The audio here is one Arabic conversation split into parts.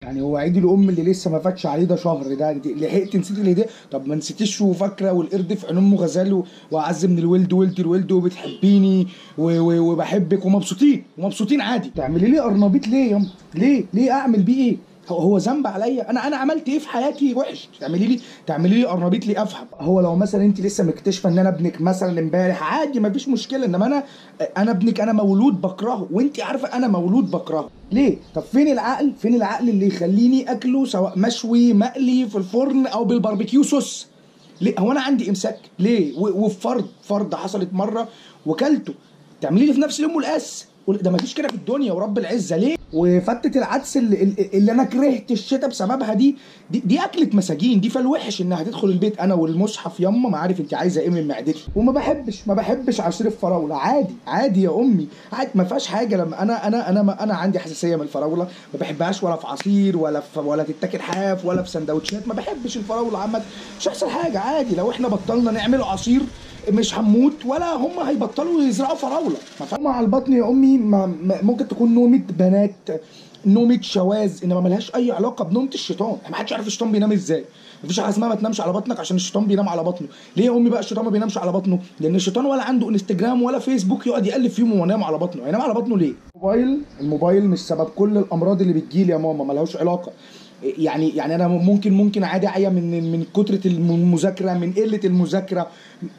يعني هو عيد الام اللي لسه ما فاتش عليه ده شهر، ده انت لحقت نسيت الهديه؟ طب ما نسيتيش وفاكره والقرد في عين امه غزال واعز من الولد ولد الولد وبتحبيني وبحبك ومبسوطين عادي. تعملي لي قرنبيط ليه ياما؟ ليه اعمل بيه ايه؟ هو ذنب عليا؟ انا عملت ايه في حياتي وحش تعملي لي قرنبيط ليه؟ افهم. هو لو مثلا انت لسه مكتشفه ان انا ابنك مثلا امبارح عادي مفيش مشكله، انما انا ابنك انا مولود بكرهه، وانت عارفه انا مولود بكرهه ليه؟ طب فين العقل اللي يخليني اكله سواء مشوي مقلي في الفرن او بالباربيكيو صوص؟ ليه؟ هو انا عندي امساك ليه؟ وفي فرض حصلت مره وكلته، تعملي لي في نفس اليوم والقاس؟ ده مفيش كده في الدنيا ورب العزه. ليه؟ وفتة العدس اللي انا كرهت الشتاء بسببها دي اكله مساجين، دي فالوحش انها هتدخل البيت انا والمصحف يما ما عارف انت عايزه ايه من معدتي. وما بحبش عصير الفراوله، عادي يا امي، عادي ما فيهاش حاجه. لما انا عندي حساسيه من الفراوله، ما بحبهاش ولا في عصير ولا تتاكل حاف ولا في سندوتشات. ما بحبش الفراوله عامه، مش هيحصل حاجه عادي لو احنا بطلنا نعمل عصير، مش هنموت ولا هم هيبطلوا يزرعوا فراوله. ما على البطن يا امي ممكن تكون نومه بنات، نومه شواذ، انما ملهاش اي علاقه بنومه الشيطان. ما حدش عارف الشيطان بينام ازاي. مفيش حاجه اسمها ما تنامش على بطنك عشان الشيطان بينام على بطنه. ليه يا امي بقى الشيطان ما بينامش على بطنه؟ لان الشيطان ولا عنده انستجرام ولا فيسبوك يقعد يقلب فيهم وينام على بطنه. هينام على بطنه ليه؟ الموبايل مش سبب كل الامراض اللي بتجيلي يا ماما، ملهوش علاقه. يعني انا ممكن عادي اعيا من كتره المذاكره، من قله المذاكره،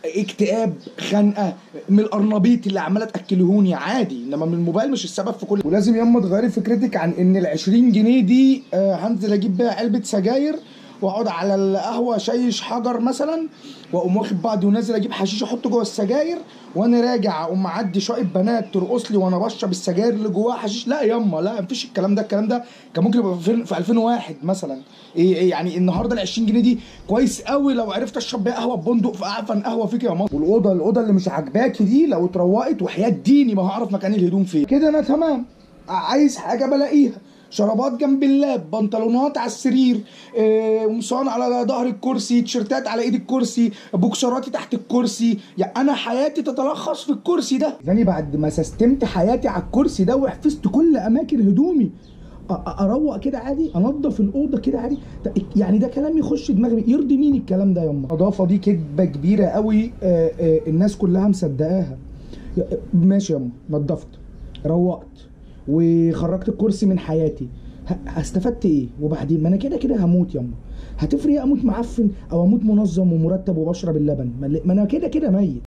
اكتئاب، خنقه، من القرنبيط اللي عماله تاكلهوني عادي، انما من الموبايل مش السبب في كل. ولازم ياما تغيري فكرتك عن ان ال 20 جنيه دي هنزل اجيب بيها علبه سجاير واقعد على القهوه شيش حجر مثلا، واقوم واخد بعضي ونازل اجيب حشيش احطه جوه السجاير، وانا راجع اقوم معدي شويه بنات ترقص لي وانا بشرب السجاير اللي جواها حشيش. لا ياما، لا مفيش الكلام ده كان ممكن يبقى في 2001 مثلا. إيه يعني النهارده ال 20 جنيه دي كويس قوي لو عرفت اشرب بيها قهوه ببندق في اعفن قهوه فيك يا مصر. والاوضه اللي مش عاجباكي دي لو اتروقت وحياه ديني ما هعرف مكان الهدوم فين. كده انا تمام، عايز حاجه بلاقيها. شرابات جنب اللاب، بنطلونات على السرير، قمصان على ظهر الكرسي، تيشيرتات على ايد الكرسي، بوكسراتي تحت الكرسي. يعني انا حياتي تتلخص في الكرسي ده. يعني بعد ما سستمت حياتي على الكرسي ده وحفظت كل اماكن هدومي، اروق كده عادي، انضف الاوضه كده عادي؟ يعني ده كلام يخش دماغي؟ يرضي مين الكلام ده ياما؟ النظافه دي كدبه كبيره قوي، الناس كلها مصدقاها. ماشي ياما، نضفت، روقت، وخرجت الكرسي من حياتي، استفدت ايه؟ وبعدين ما انا كده هموت ياما. هتفرق اموت معفن او اموت منظم ومرتب وبشرب اللبن؟ ما انا كده ميت.